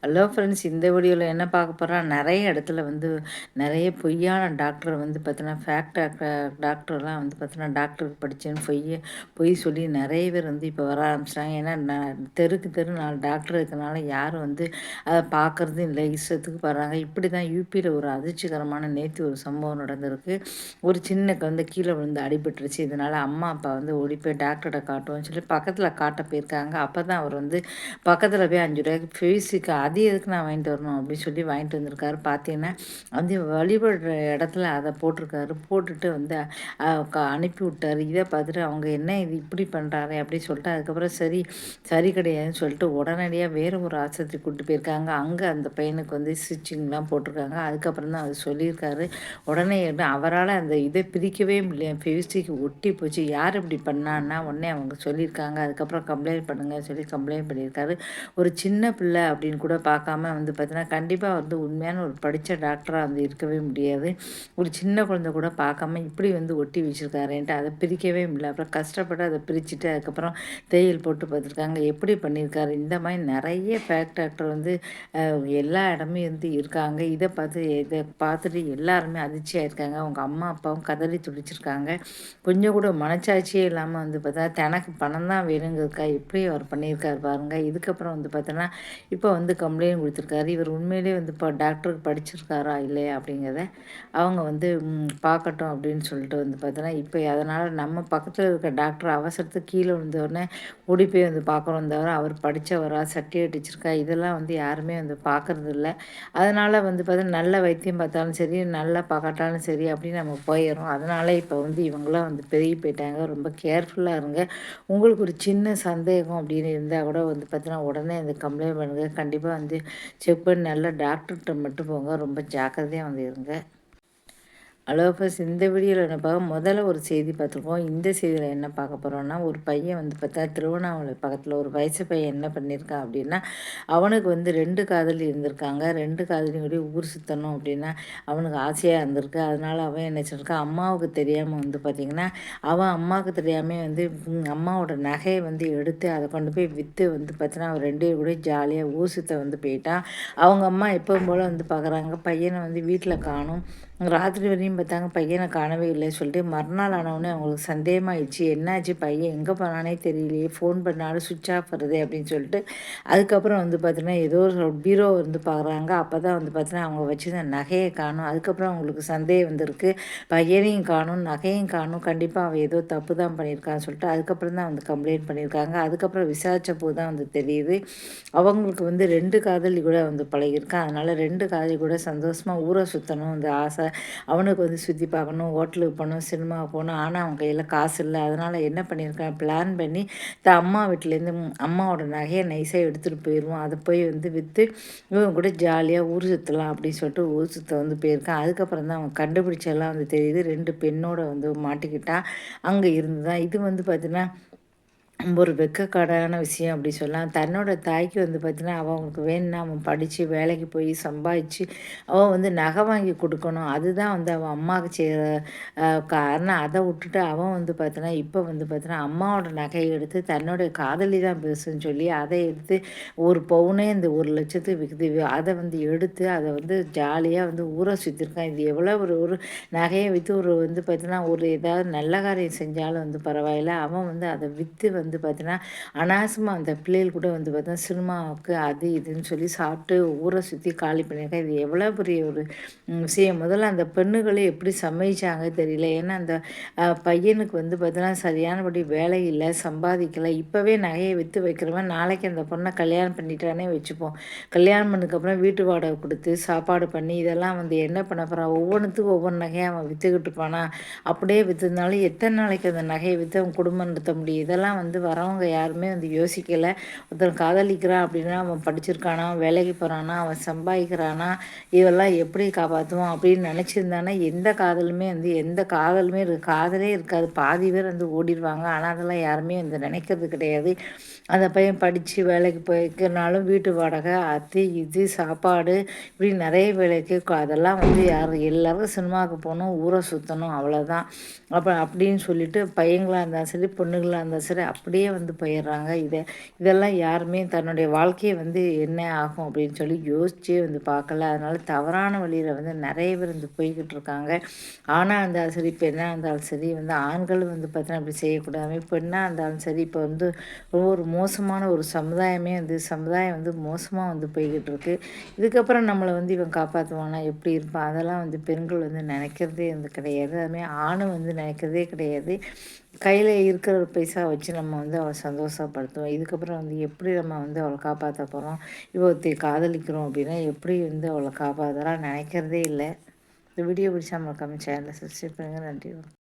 Hello friends, இந்த வீடியோவில் என்ன பார்க்க போகிறோம்? நிறைய இடத்துல நிறைய பொய்யான டாக்டர் பார்த்தீங்கன்னா டாக்டர்லாம் பார்த்தீங்கன்னா டாக்டருக்கு படித்தேன்னு பொய் சொல்லி நிறைய பேர் இப்போ வர ஆரம்பிச்சிட்டாங்க. ஏன்னா தெருக்கு தெரு 4 டாக்டர் இருக்கிறனால யாரும் அதை பார்க்குறதும் இல்லை, இஷ்டத்துக்கு வர்றாங்க. இப்படி தான் யூபியில் ஒரு அதிர்ச்சிகரமான நேற்று ஒரு சம்பவம் நடந்திருக்கு. ஒரு சின்ன குழந்தை கீழே விழுந்து அடிபட்டுருச்சு. இதனால் அம்மா அப்பா ஓடி போய் டாக்டர்கிட்ட காட்டுவோம்னு சொல்லி பக்கத்தில் காட்ட போயிருக்காங்க. அப்போ தான் அவர் பக்கத்தில் போய் 5 ரூபாய்க்கு ஃபேஸுக்கு அது எதுக்கு நான் வாங்கிட்டு வரணும் அப்படின்னு சொல்லி வாங்கிட்டு வந்திருக்காரு. பார்த்தீங்கன்னா வழிபடுற இடத்துல அதை போட்டிருக்காரு. போட்டுட்டு அனுப்பி விட்டார். இதை பார்த்துட்டு அவங்க என்ன இது இப்படி பண்ணுறாரு அப்படின்னு சொல்லிட்டு அதுக்கப்புறம் சரி கிடையாதுன்னு சொல்லிட்டு உடனடியாக வேறு ஒரு ஆஸ்பத்திரி கூப்பிட்டு போயிருக்காங்க. அங்கே அந்த பையனுக்கு ஸ்டிச்சிங்லாம் போட்டிருக்காங்க. அதுக்கப்புறம் தான் அது சொல்லியிருக்காரு. உடனே அவரால் அந்த இதை பிரிக்கவே முடியல, ஃபேஸுக்கு ஒட்டி போச்சு. யார் இப்படி பண்ணான்னா உடனே அவங்க சொல்லியிருக்காங்க. அதுக்கப்புறம் கம்ப்ளைண்ட் பண்ணுங்கன்னு சொல்லி கம்ப்ளைண்ட் பண்ணியிருக்காரு. ஒரு சின்ன பிள்ளை அப்படின்னு கூட பார்க்காம பார்த்தீங்கன்னா கண்டிப்பாக உண்மையான ஒரு படித்த டாக்டராக இருக்கவே முடியாது. ஒரு சின்ன குழந்தை கூட பார்க்காம இப்படி ஒட்டி வச்சுருக்காருன்ட்டு அதை பிரிக்கவே முடியல. அப்புறம் கஷ்டப்பட்டு அதை பிரிச்சுட்டு அதுக்கப்புறம் தேயில் போட்டு பார்த்துருக்காங்க. எப்படி பண்ணியிருக்காரு? இந்த மாதிரி நிறைய ஃபேக் டாக்டர் எல்லா இடமே இருக்காங்க. இதை பார்த்துட்டு எல்லாருமே அதிர்ச்சியாக இருக்காங்க. அவங்க அம்மா அப்பாவும் கதறி துடிச்சிருக்காங்க. கொஞ்சம் கூட மனச்சாட்சியே இல்லாமல் பார்த்தா தனக்கு பணம் தான் வேணுங்கிறதுக்கா எப்படி அவர் பண்ணியிருக்காரு பாருங்கள். இதுக்கப்புறம் பார்த்தோன்னா இப்போ கம்ப்ளைண்ட் கொடுத்துருக்காரு. இவர் உண்மையிலே இப்போ டாக்டருக்கு படிச்சிருக்காரா இல்லையா அப்படிங்கிறத அவங்க பார்க்கட்டும் அப்படின்னு சொல்லிட்டு பார்த்தோன்னா இப்போ அதனால் நம்ம பக்கத்தில் இருக்க டாக்டர் அவசரத்துக்கு கீழே விழுந்தோடனே ஓடி போய் பார்க்குறோம் தவிர அவர் படித்தவரா சர்டிஃபிகேட் வச்சுருக்கா இதெல்லாம் யாருமே பார்க்குறது இல்லை. அதனால் பார்த்தா நல்ல வைத்தியம் பார்த்தாலும் சரி நல்லா பார்க்காட்டாலும் சரி அப்படின்னு நம்ம போயிடும். அதனால் இப்போ இவங்களாம் பெருகி போயிட்டாங்க. ரொம்ப கேர்ஃபுல்லாக இருங்க. உங்களுக்கு ஒரு சின்ன சந்தேகம் அப்படின்னு இருந்தால் கூட பார்த்தீங்கன்னா உடனே கம்ப்ளைண்ட் பண்ணுங்கள். கண்டிப்பாக செக் பண்ணி நல்ல டாக்டர்கிட்ட மட்டும் போங்க. ரொம்ப ஜாக்கிரதையாக இருங்க. ஹலோ ஃபர்ஸ்ட், இந்த வீடியோவில் என்ன முதல்ல ஒரு செய்தி பார்த்துருக்கோம். இந்த செய்தியில் என்ன பார்க்க போகிறோன்னா, ஒரு பையன் பார்த்தா திருவண்ணாமலை பக்கத்தில் ஒரு வயசு பையன் என்ன பண்ணியிருக்கான் அப்படின்னா, அவனுக்கு 2 காதலி இருந்திருக்காங்க. 2 காதலியும் கூட ஊர் சுற்றணும் அப்படின்னா அவனுக்கு ஆசையாக இருந்திருக்கு. அதனால் அவன் என்ன செஞ்சிருக்கான், அம்மாவுக்கு தெரியாமல் பார்த்திங்கன்னா அவன் அம்மாவுக்கு தெரியாமல் அம்மாவோட நகையை எடுத்து அதை கொண்டு போய் விற்று பார்த்தீங்கன்னா அவன் 2 பேரும் கூட ஜாலியாக ஊர் சுற்ற போயிட்டான். அவங்க அம்மா எப்பவும் போல் பார்க்குறாங்க. பையனை வீட்டில் காணும். ராத்திரி வரையும் பார்த்தாங்க, பையனை காணவே இல்லைன்னு சொல்லிட்டு மறுநாள் ஆனவுடனே அவங்களுக்கு சந்தேகமாகிடுச்சு. என்னாச்சு, பையன் எங்கே போனானே தெரியலையே, ஃபோன் பண்ணாலும் சுவிட்ச் ஆஃப் வருது அப்படின்னு சொல்லிட்டு அதுக்கப்புறம் பார்த்தீங்கன்னா ஏதோ ஒரு பீரோ பார்க்குறாங்க. அப்போ தான் பார்த்தீங்கன்னா அவங்க வச்சுருந்த நகையை காணும். அதுக்கப்புறம் அவங்களுக்கு சந்தேகம் வந்திருக்கு, பையனையும் காணும் நகையும் காணும், கண்டிப்பாக அவன் ஏதோ தப்பு தான் பண்ணியிருக்கான்னு சொல்லிட்டு அதுக்கப்புறம் தான் கம்ப்ளைண்ட் பண்ணியிருக்காங்க. அதுக்கப்புறம் விசாரித்த போது தான் தெரியுது அவங்களுக்கு 2 காதலி கூட பழகியிருக்கான். அதனால் 2 காதலி கூட சந்தோஷமாக ஊரை சுற்றணும் ஆசை. அவனுக்கு சுற்றி பார்க்கணும், ஹோட்டலுக்கு போகணும், சினிமாவுக்கு போகணும். ஆனால் அவன் கையில் காசு இல்லை. அதனால் என்ன பண்ணியிருக்கான், பிளான் பண்ணி அம்மா வீட்டிலேருந்து அம்மாவோட நகையை நைஸாக எடுத்துகிட்டு போயிடுவோம். அதை போய் விற்று இவங்க கூட ஜாலியாக ஊர் சுற்றலாம் அப்படின்னு சொல்லிட்டு ஊர் சுற்ற போயிருக்கான். அதுக்கப்புறம் தான் அவன் கண்டுபிடிச்செல்லாம் தெரியுது. 2 பெண்ணோட மாட்டிக்கிட்டான். அங்கே இருந்து தான் இது பார்த்தீங்கன்னா ஒரு வெட்கக்கேடான விஷயம் அப்படி சொல்லலாம். தன்னோட தாய்க்கு பார்த்தீங்கன்னா அவங்களுக்கு வேணும்னா அவன் படித்து வேலைக்கு போய் சம்பாதிச்சு அவன் நகை வாங்கி கொடுக்கணும். அதுதான் அவன் அம்மாவுக்கு செய்கிற காரணம். அதை விட்டுட்டு அவன் பார்த்தீங்கன்னா இப்போ பார்த்தீங்கன்னா அம்மாவோட நகையை எடுத்து தன்னுடைய காதலி தான் பெருசுன்னு சொல்லி அதை எடுத்து ஒரு பவுனே இந்த 1,00,000 விற்குது. அதை எடுத்து அதை ஜாலியாக ஊரை சுற்றிருக்கான். இது எவ்வளோ ஒரு நகையை விற்று ஒரு பார்த்தீங்கன்னா ஒரு ஏதாவது நல்ல காரியம் செஞ்சாலும் பரவாயில்ல. அவன் அதை விற்று பார்த்தீங்கன்னா அனாவசியமாக அந்த பிள்ளைகள் கூட பார்த்தீங்கன்னா சினிமாவுக்கு அது இதுன்னு சொல்லி சாப்பிட்டு ஊரை சுற்றி காலி பண்ணியிருக்கேன். இது எவ்வளோ பெரிய ஒரு விஷயம். முதல்ல அந்த பெண்ணுகளை எப்படி சம்மதிச்சாங்க தெரியல. ஏன்னா அந்த பையனுக்கு பார்த்தீங்கன்னா சரியானபடி வேலை இல்லை, சம்பாதிக்கலை. இப்போவே நகையை விற்று வைக்கிறவன் நாளைக்கு அந்த பொண்ணை கல்யாணம் பண்ணிட்டானே வச்சுப்போம். கல்யாணம் பண்ணதுக்கப்புறம் வீட்டு வாடகை கொடுத்து சாப்பாடு பண்ணி இதெல்லாம் என்ன பண்ண போகிறான், ஒவ்வொன்றுத்துக்கும் ஒவ்வொரு நகையை அவன் விற்றுக்கிட்டு போனான். அப்படியே விற்றுனாலும் எத்தனை நாளைக்கு அந்த நகையை விற்று அவன் குடும்பம் நடத்த முடியும். இதெல்லாம் வரவங்க யாருமே யோசிக்கலை. ஒருத்தன் காதலிக்கிறான் அப்படின்னா அவன் படிச்சிருக்கானா, வேலைக்கு போகிறானா, அவன் சம்பாதிக்கிறானா, இதெல்லாம் எப்படி காப்பாற்றுவான் அப்படின்னு நினச்சிருந்தானே எந்த காதலுமே காதலே இருக்காது. பாதி பேர் ஓடிடுவாங்க. ஆனால் அதெல்லாம் யாருமே நினைக்கிறது கிடையாது. அந்த பையன் படித்து வேலைக்கு போய்க்கிறனாலும் வீட்டு வாடகை அது இது சாப்பாடு இப்படி நிறைய வேலைக்கு அதெல்லாம் யார் எல்லோரும் சினிமாவுக்கு போகணும், ஊரை சுற்றணும், அவ்வளோதான். அப்படின்னு சொல்லிட்டு பையங்களாக இருந்தாலும் சரி பொண்ணுங்களாக இருந்தாலும் சரி அப்படி அப்படியே வந்து போயிடுறாங்க. இதெல்லாம் யாருமே தன்னுடைய வாழ்க்கையை வந்து என்ன ஆகும் அப்படின்னு சொல்லி யோசிச்சே வந்து பார்க்கல. அதனால தவறான வழியில் வந்து நிறைய பேர் வந்து போய்கிட்டு இருக்காங்க. ஆணாக இருந்தாலும் சரி, பெண்ணாக இருந்தாலும் சரி வந்து ஆண்களும் வந்து பார்த்தீங்கன்னா அப்படி செய்யக்கூடாது. பெண்ணாக இருந்தாலும் சரி, இப்போ வந்து ஒரு மோசமான ஒரு சமுதாயம் வந்து மோசமாக வந்து போய்கிட்டு இருக்கு. இதுக்கப்புறம் நம்மளை வந்து இவன் காப்பாற்றுவானா, எப்படி இருப்பான், அதெல்லாம் வந்து பெண்கள் வந்து நினைக்கிறதே வந்து கிடையாது. அதுமாதிரி ஆணும் வந்து நினைக்கிறதே கிடையாது. கையில் இருக்கிற ஒரு பைசா வச்சு நம்ம வந்து அவளை சந்தோஷப்படுத்துவோம். இதுக்கப்புறம் வந்து எப்படி நம்ம வந்து அவளை காப்பாற்ற போகிறோம், இவத்தை காதலிக்கிறோம் அப்படின்னா எப்படி வந்து அவளை காப்பாற்றலாம் நினைக்கிறதே இல்லை. இந்த வீடியோ பிடிச்சா மறக்காம சேனலை சப்ஸ்கிரைப் பண்ணுங்கள். நன்றி.